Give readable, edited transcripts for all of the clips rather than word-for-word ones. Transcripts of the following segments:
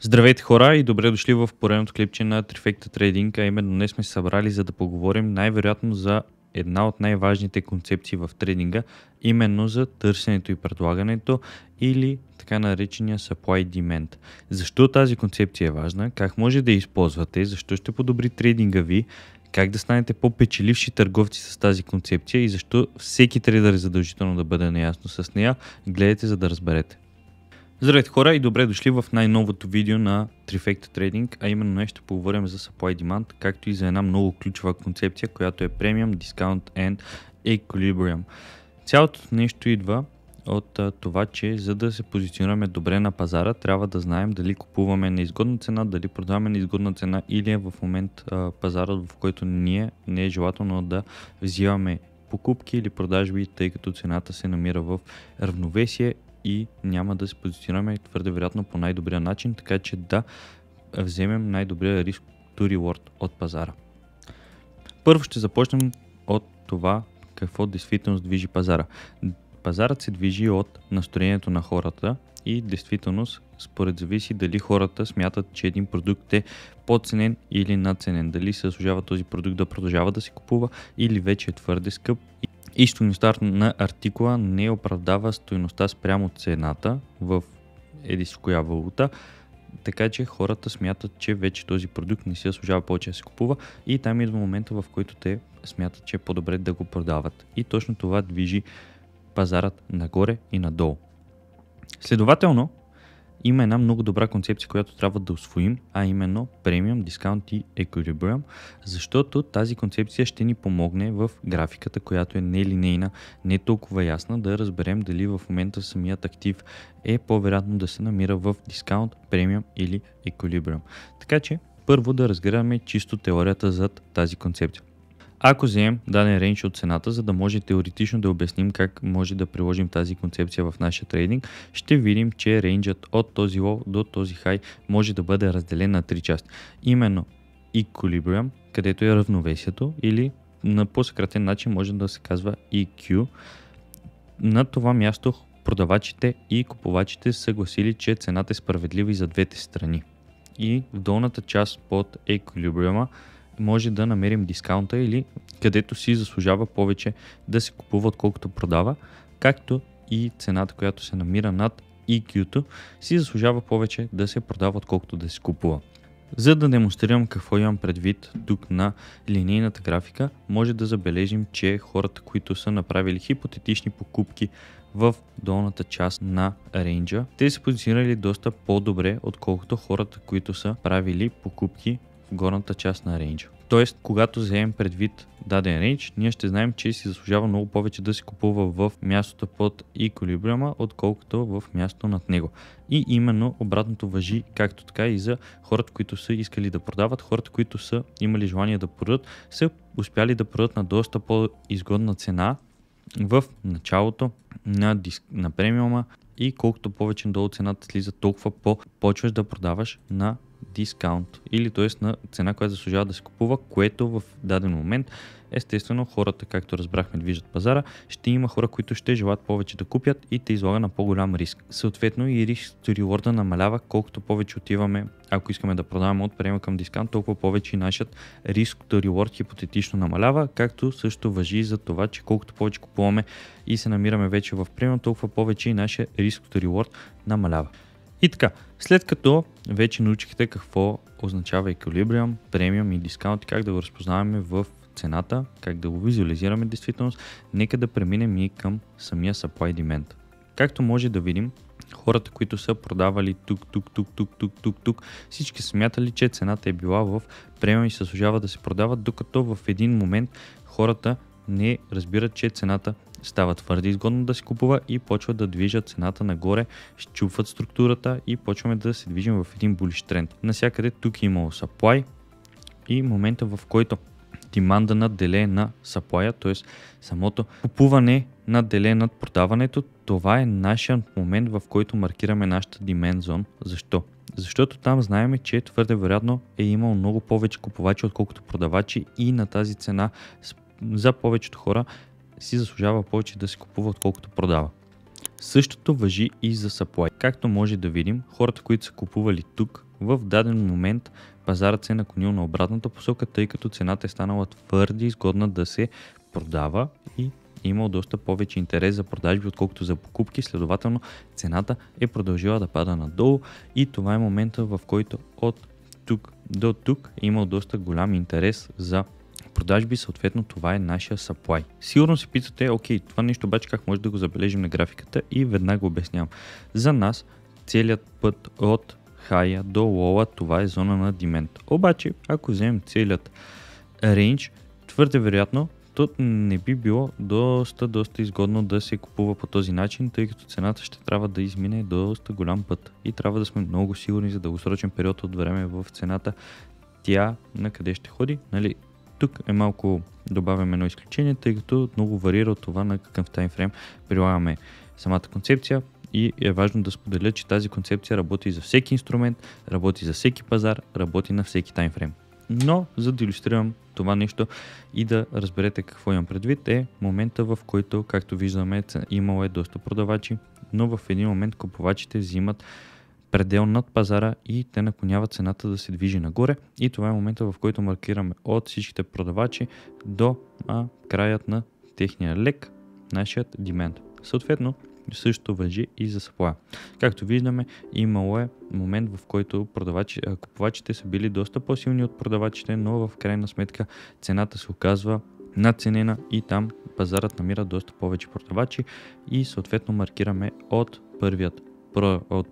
Здравейте хора и добре дошли в поредното клипче на Trifecta Trading, а именно днес сме се събрали за да поговорим най-вероятно за една от най-важните концепции в трейдинга, именно за търсенето и предлагането или така наречения supply demand. Защо тази концепция е важна, как може да я използвате, защо ще подобри трейдинга ви, как да станете по-печеливши търговци с тази концепция и защо всеки трейдър е задължително да бъде наясно с нея, гледайте за да разберете. Здравейте хора и добре дошли в най-новото видео на Trifecta Trading, а именно днес ще поговорим за Supply Demand, както и за една много ключова концепция, която е Premium, Discount and Equilibrium. Цялото нещо идва от това, че за да се позиционираме добре на пазара, трябва да знаем дали купуваме на изгодна цена, дали продаваме на изгодна цена или е в момент пазара, в който не е желателно да взимаме покупки или продажби, тъй като цената се намира в равновесие и няма да се позиционираме твърде вероятно по най-добрия начин, така че да вземем най-добрия риск to reward от пазара. Първо ще започнем от това какво действително движи пазара. Пазарът се движи от настроението на хората и действителност според зависи дали хората смятат, че един продукт е подценен или надценен, дали се заслужава този продукт да продължава да се купува или вече е твърде скъп и стойността на артикула не оправдава стойността спрямо цената в коя валута, така че хората смятат, че вече този продукт не се заслужава повече да се купува и там идва момента, в който те смятат, че е по-добре да го продават. И точно това движи пазарът нагоре и надолу. Следователно, има една много добра концепция, която трябва да усвоим, а именно Premium, Discount и Equilibrium, защото тази концепция ще ни помогне в графиката, която е нелинейна, не толкова ясна, да разберем дали в момента самият актив е по-вероятно да се намира в Discount, Premium или Equilibrium. Така че, първо да разгледаме чисто теорията зад тази концепция. Ако вземем даден рейндж от цената, за да може теоретично да обясним как може да приложим тази концепция в нашия трейдинг, ще видим, че рейнджът от този лоу до този хай може да бъде разделен на три части. Именно Equilibrium, където е равновесието, или на по-съкратен начин може да се казва EQ. На това място продавачите и купувачите са съгласили, че цената е справедлива и за двете страни. И в долната част под Equilibrium може да намерим дискаунта или където си заслужава повече да се купува отколкото продава, както и цената, която се намира над EQ-то, си заслужава повече да се продава отколкото да се купува. За да демонстрирам какво имам предвид тук на линейната графика, може да забележим, че хората, които са направили хипотетични покупки в долната част на рейнджа, те са позиционирали доста по-добре, отколкото хората, които са правили покупки в горната част на рейнджа. Тоест, когато вземем предвид даден рейндж, ние ще знаем, че си заслужава много повече да се купува в мястото под Equilibrium, отколкото в мястото над него. И именно обратното важи както така и за хората, които са искали да продават, хората, които са имали желание да продадат, са успяли да продадат на доста по-изгодна цена в началото на премиума и колкото повече долу цената слиза, толкова почваш да продаваш на дискаунт или т.е. на цена, която заслужава да се купува, което в даден момент естествено хората, както разбрахме, движат пазара, ще има хора, които ще желаят повече да купят и те излага на по-голям риск. Съответно и риск to reward намалява, колкото повече отиваме, ако искаме да продаваме от премиум към дискаунт, толкова повече и нашият риск to reward хипотетично намалява, както също важи за това, че колкото повече купуваме и се намираме вече в премиум, толкова повече и нашия риск to reward намалява. И така, след като вече научихте какво означава Equilibrium, Premium и Discount и как да го разпознаваме в цената, как да го визуализираме действителност, нека да преминем и към самия Supply Demand. Както може да видим, хората, които са продавали тук, всички са смятали, че цената е била в Premium и се заслужава да се продават, докато в един момент хората не разбират, че цената става твърде изгодно да се купува и почват да движат цената нагоре, счупват структурата и почваме да се движим в един bullish тренд. Насякъде тук е имало supply и момента, в който деманда надделее на supply, т.е. самото купуване надделее над продаването, това е нашият момент, в който маркираме нашата demand zone. Защо? Защото там знаем, че твърде вероятно е имало много повече купувачи, отколкото продавачи и на тази цена за повечето хора си заслужава повече да се купува, отколкото продава. Същото важи и за supply. Както може да видим, хората, които са купували тук, в даден момент пазарът се е наклонил на обратната посока, тъй като цената е станала твърде изгодна да се продава и имал доста повече интерес за продажби, отколкото за покупки, следователно цената е продължила да пада надолу и това е момента, в който от тук до тук е имал доста голям интерес за продажби, съответно това е нашия supply. Сигурно се питате, окей, това нещо обаче как може да го забележим на графиката и веднага обяснявам. За нас целият път от хая до лола, това е зона на demand. Обаче, ако вземем целият рейндж, твърде вероятно то не би било доста изгодно да се купува по този начин, тъй като цената ще трябва да измине доста голям път и трябва да сме много сигурни за дългосрочен период от време в цената. Тя на къде ще ходи? Нали? Тук е малко добавяме едно изключение, тъй като много варира от това на какъв таймфрейм прилагаме самата концепция и е важно да споделя, че тази концепция работи за всеки инструмент, работи за всеки пазар, работи на всеки таймфрейм. Но за да илюстрирам това нещо и да разберете какво имам предвид е момента, в който, както виждаме, имало е доста продавачи, но в един момент купувачите взимат предел над пазара и те наклоняват цената да се движи нагоре и това е момента, в който маркираме от всичките продавачи до краят на техния лек, нашият demand. Съответно, също важи и за supply. Както виждаме, имало е момент, в който купувачите са били доста по-силни от продавачите, но в крайна сметка цената се оказва надценена и там пазарът намира доста повече продавачи и съответно маркираме от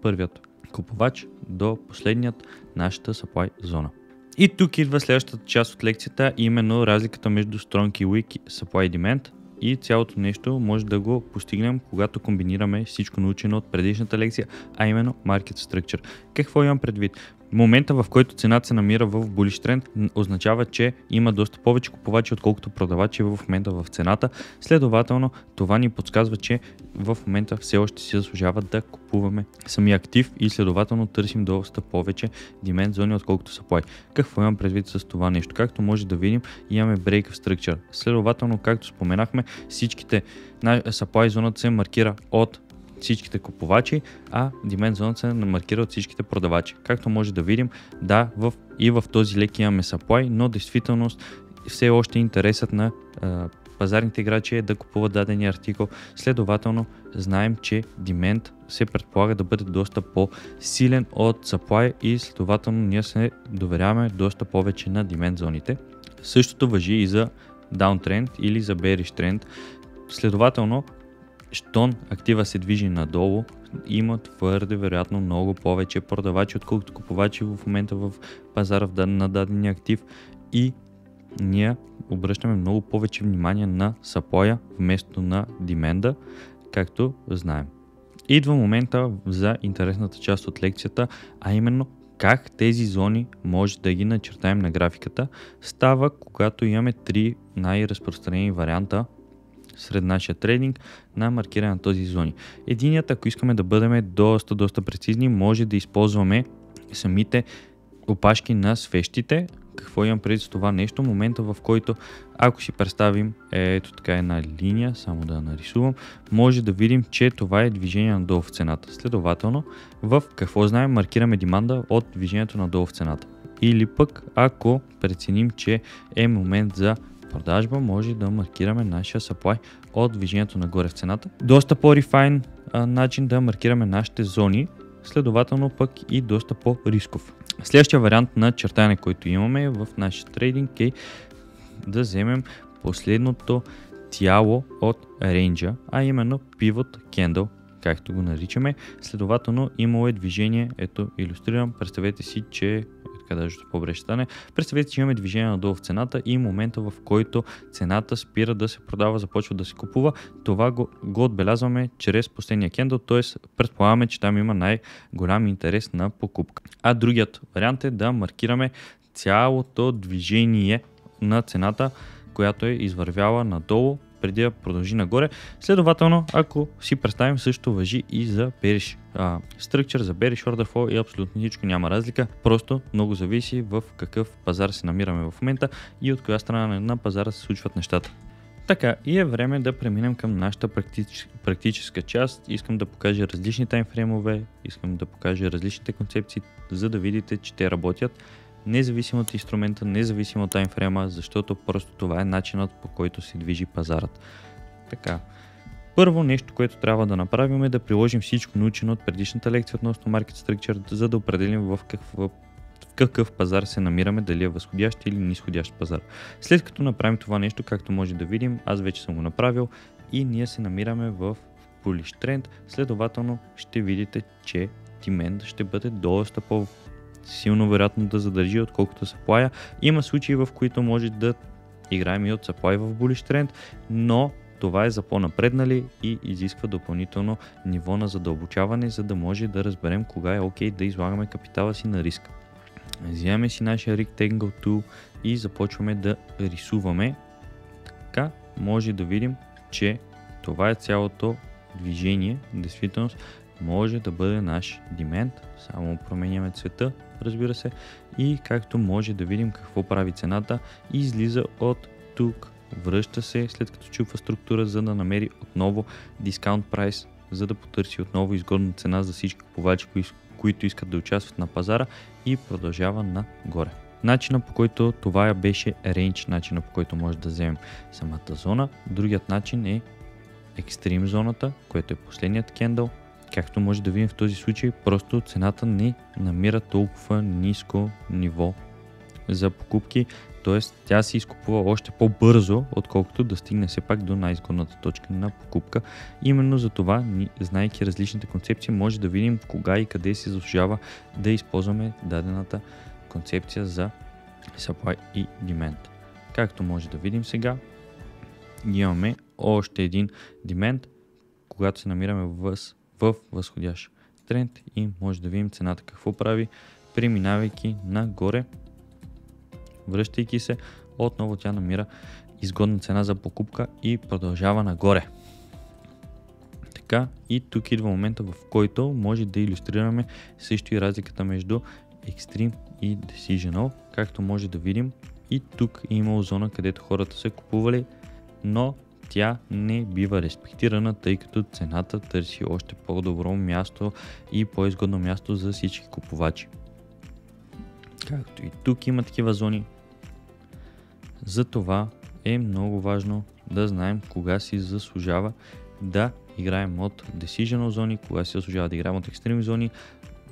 първият купувач до последният нашата supply зона. И тук идва следващата част от лекцията, именно разликата между Strong и Weak Supply и Demand. И цялото нещо може да го постигнем, когато комбинираме всичко научено от предишната лекция, а именно Market Structure. Какво имам предвид? Момента, в който цената се намира в bullish тренд, означава, че има доста повече купувачи, отколкото продавачи в момента в цената. Следователно, това ни подсказва, че в момента все още си заслужава да купуваме самия актив и следователно търсим доста повече demand зони, отколкото supply. Какво имам предвид с това нещо? Както може да видим, имаме break в structure. Следователно, както споменахме, всичките supply зоната се маркира от всичките купувачи, а demand зоната се маркира от всичките продавачи. Както може да видим, да, и в този лек имаме supply, но действителност все още интересът на пазарните играчи е да купуват дадения артикъл. Следователно, знаем, че demand се предполага да бъде доста по-силен от supply и следователно ние се доверяваме доста повече на demand зоните. Същото важи и за downtrend или за bearish тренд. Следователно, щом актива се движи надолу, има твърде вероятно много повече продавачи, отколкото купувачи в момента в пазара на дадения актив и ние обръщаме много повече внимание на supply вместо на деманда, както знаем. Идва момента за интересната част от лекцията, а именно как тези зони може да ги начертаем на графиката. Става, когато имаме три най-разпространени варианта сред нашия трейдинг на маркиране на този зони. Единият, ако искаме да бъдем доста прецизни, може да използваме самите опашки на свещите. Какво имам преди с това нещо? Момента, в който, ако си представим ето така една линия, само да нарисувам, може да видим, че това е движение надолу в цената. Следователно, в какво знаем, маркираме деманда от движението надолу в цената. Или пък, ако преценим, че е момент за продажба, може да маркираме нашия supply от движението нагоре в цената. Доста по-рефайн начин да маркираме нашите зони, следователно пък и доста по-рисков. Следващия вариант на чертане, който имаме в нашия трейдинг е да вземем последното тяло от рейнджа, а именно Pivot Candle, както го наричаме. Следователно имало е движение, ето илюстрирам, представете си, че така даже по-добре ще стане. Представете, че имаме движение надолу в цената и момента, в който цената спира да се продава, започва да се купува, това го отбелязваме чрез последния кендъл, т.е. предполагаме, че там има най-голям интерес на покупка. А другият вариант е да маркираме цялото движение на цената, която е извървяла надолу преди да продължи нагоре. Следователно, ако си представим, също важи и за bearish structure, за bearish order flow и абсолютно всичко няма разлика. Просто много зависи в какъв пазар се намираме в момента и от коя страна на пазара се случват нещата. Така, и е време да преминем към нашата практическа част. Искам да покажа различни таймфреймове, искам да покажа различните концепции, за да видите, че те работят независимо от инструмента, независимо от таймфрейма, защото просто това е начинът, по който се движи пазарът. Така, първо нещо, което трябва да направим, е да приложим всичко научено от предишната лекция относно Market Structure, за да определим в какъв пазар се намираме, дали е възходящ или нисходящ пазар. След като направим това нещо, както може да видим, аз вече съм го направил и ние се намираме в bullish тренд, следователно ще видите, че demand ще бъде доста по-силно вероятно да задържи, отколкото supply. Има случаи, в които може да играем и от supply в bullish тренд, но това е за по-напреднали и изисква допълнително ниво на задълбочаване, за да може да разберем кога е окей да излагаме капитала си на риск. Вземаме си нашия Rectangle Tool и започваме да рисуваме. Така може да видим, че това е цялото движение. Действително може да бъде наш demand. Само променяме цвета, разбира се. И както може да видим какво прави цената, излиза от тук, връща се след като чупва структура, за да намери отново дискаунт прайс, за да потърси отново изгодна цена за всички купувачи, които искат да участват на пазара, и продължава нагоре. Начина, по който това беше range, начина, по който може да вземем самата зона. Другият начин е екстрим зоната, което е последният кендъл. Както може да видим в този случай, просто цената не намира толкова ниско ниво за покупки, т.е. тя се изкупува още по-бързо, отколкото да стигне все пак до най-изгодната точка на покупка. Именно за това, знайки различните концепции, може да видим кога и къде се заслужава да използваме дадената концепция за supply и demand. Както може да видим сега, имаме още един demand, когато се намираме в възходящ тренд, и може да видим цената какво прави, преминавайки нагоре. Връщайки се, отново тя намира изгодна цена за покупка и продължава нагоре. Така, и тук идва момента, в който може да илюстрираме също и разликата между Extreme и Decisional. Както може да видим, и тук е имало зона, където хората са купували, но тя не бива респектирана, тъй като цената търси още по-добро място и по-изгодно място за всички купувачи. Както и тук има такива зони. Затова е много важно да знаем кога си заслужава да играем от Decisional зони, кога си заслужава да играем от Extreme зони.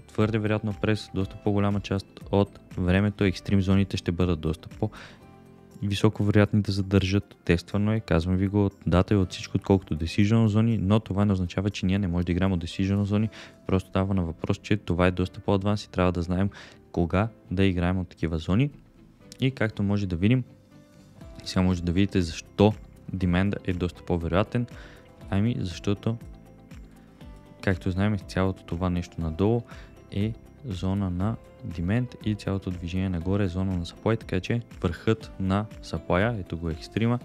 Твърде вероятно през доста по-голяма част от времето Extreme зоните ще бъдат доста по-високо вероятни да задържат. Тествано е, казвам ви го от дата и от всичко, отколкото Decisional зони, но това не означава, че ние не можем да играем от Decisional зони. Просто дава на въпрос, че това е доста по-адванс и трябва да знаем кога да играем от такива зони. И както може да видим, сега може да видите защо деманда е доста по-вероятен. Ами защото, както знаем, цялото това нещо надолу е зона на demand и цялото движение нагоре е зона на supply, така че върхът на supply, ето го екстрима,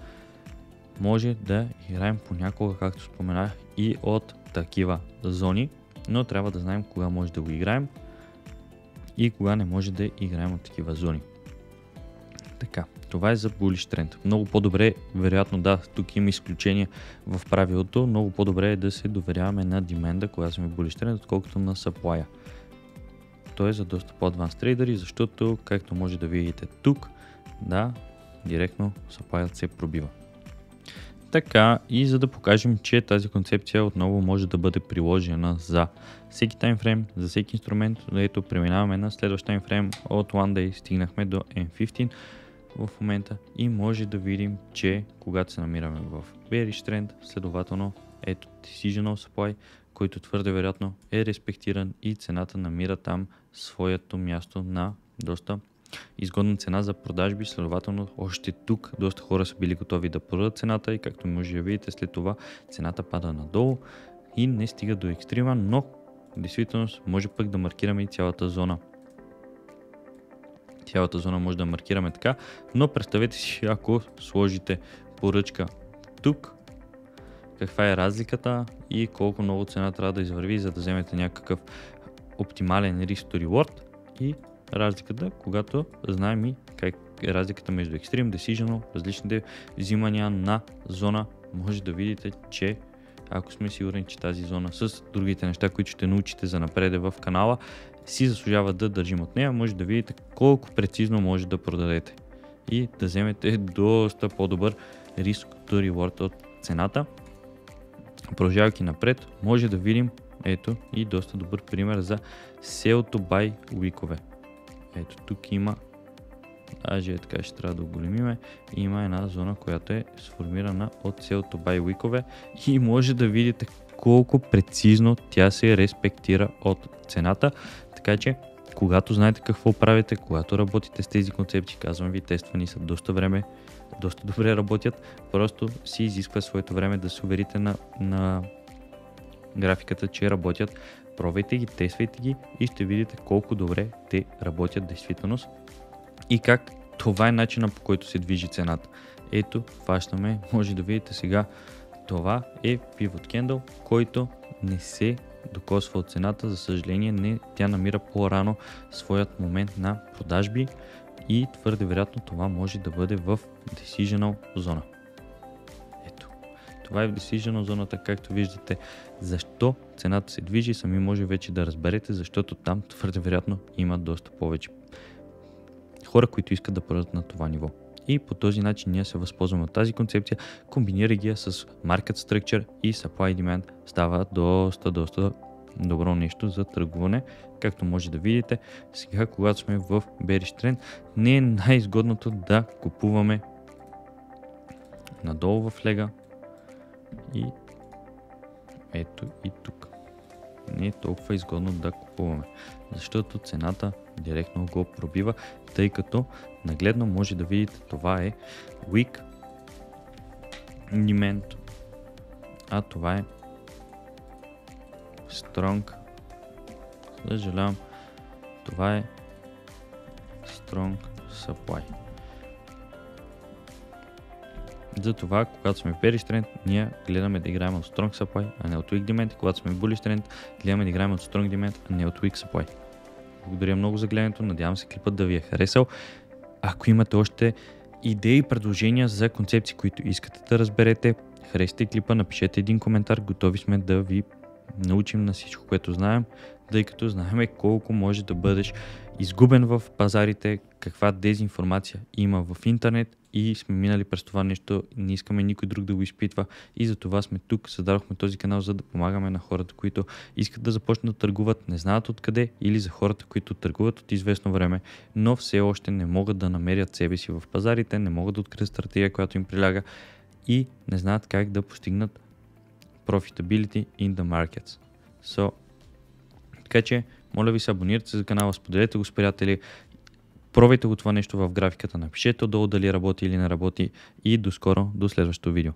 може да играем понякога, както споменах, и от такива зони, но трябва да знаем кога може да го играем и кога не може да играем от такива зони. Така, това е за bullish тренд. Много по-добре, вероятно да, тук има изключение в правилото, много по-добре е да се доверяваме на деманда, когато сме в bullish тренд, отколкото на supply. То е за доста по-адванс трейдери, защото, както може да видите тук, да, директно supply се пробива. Така, и за да покажем, че тази концепция отново може да бъде приложена за всеки таймфрейм, за всеки инструмент, ето преминаваме на следващ таймфрейм от One Day, стигнахме до M15 в момента и може да видим, че когато се намираме в bearish тренд, следователно ето Decisional Supply, който твърде вероятно е респектиран и цената намира там своето място на доста изгодна цена за продажби, следователно още тук доста хора са били готови да продадат цената и както може да видите, след това цената пада надолу и не стига до екстрима, но действително може пък да маркираме и цялата зона. Цялата зона може да маркираме така, но представете си, ако сложите поръчка тук, каква е разликата и колко много цена трябва да извърви, за да вземете някакъв оптимален risk to reward, и разликата, когато знаем и разликата между Extreme, Decisional, различните взимания на зона. Може да видите, че ако сме сигурни, че тази зона с другите неща, които ще научите за напреде в канала, си заслужава да държим от нея, може да видите колко прецизно може да продадете и да вземете доста по-добър риск to reward от цената. Продължавайки напред, може да видим ето и доста добър пример за Sell to Buy week-ове. Ето тук има, даже е така, ще трябва да оголемиме, има една зона, която е сформирана от Sell to Buy week-ове и може да видите колко прецизно тя се респектира от цената, така че когато знаете какво правите, когато работите с тези концепции, казвам ви, тествани са доста време, доста добре работят, просто си изисква своето време да се уверите на графиката, че работят. Пробвайте ги, тествайте ги и ще видите колко добре те работят действителност и как това е начинът, по който се движи цената. Ето, фащаме, може да видите сега, това е Pivot Candle, който не се докосва от цената, за съжаление тя намира по-рано своят момент на продажби и твърде вероятно това може да бъде в Decisional зона. Ето, това е в Decisional зоната, както виждате. Защо цената се движи, сами може вече да разберете, защото там твърде вероятно има доста повече хора, които искат да продадат на това ниво. И по този начин ние се възползваме от тази концепция, комбинирайки я с Market Structure и Supply Demand, става доста добро нещо за търгуване. Както може да видите, сега когато сме в Bearish Trend, не е най-изгодното да купуваме надолу в лега и ето и тук. Не е толкова изгодно да купуваме, защото цената директно го пробива, тъй като нагледно може да видите, това е Weak Demand, а това е Strong, съжалявам, това е Strong Supply. Затова, когато сме в Bearish Trend, ние гледаме да играем от Strong Supply, а не от Weak Demand. Когато сме в Bullish Trend, гледаме да играем от Strong Demand, а не от Weak Supply. Благодаря много за гледането, надявам се клипът да ви е харесал. Ако имате още идеи и предложения за концепции, които искате да разберете, харесайте клипа, напишете един коментар, готови сме да ви научим на всичко, което знаем, тъй като знаем колко може да бъдеш изгубен в пазарите, каква дезинформация има в интернет и сме минали през това нещо, не искаме никой друг да го изпитва и за това сме тук, създадохме този канал, за да помагаме на хората, които искат да започнат да търгуват, не знаят откъде, или за хората, които търгуват от известно време, но все още не могат да намерят себе си в пазарите, не могат да открият стратегия, която им приляга и не знаят как да постигнат profitability in the markets. Така че, моля ви се, абонирайте се за канала, споделете го с приятели, пробвайте го това нещо в графиката, напишете отдолу дали работи или не работи и до скоро, до следващото видео.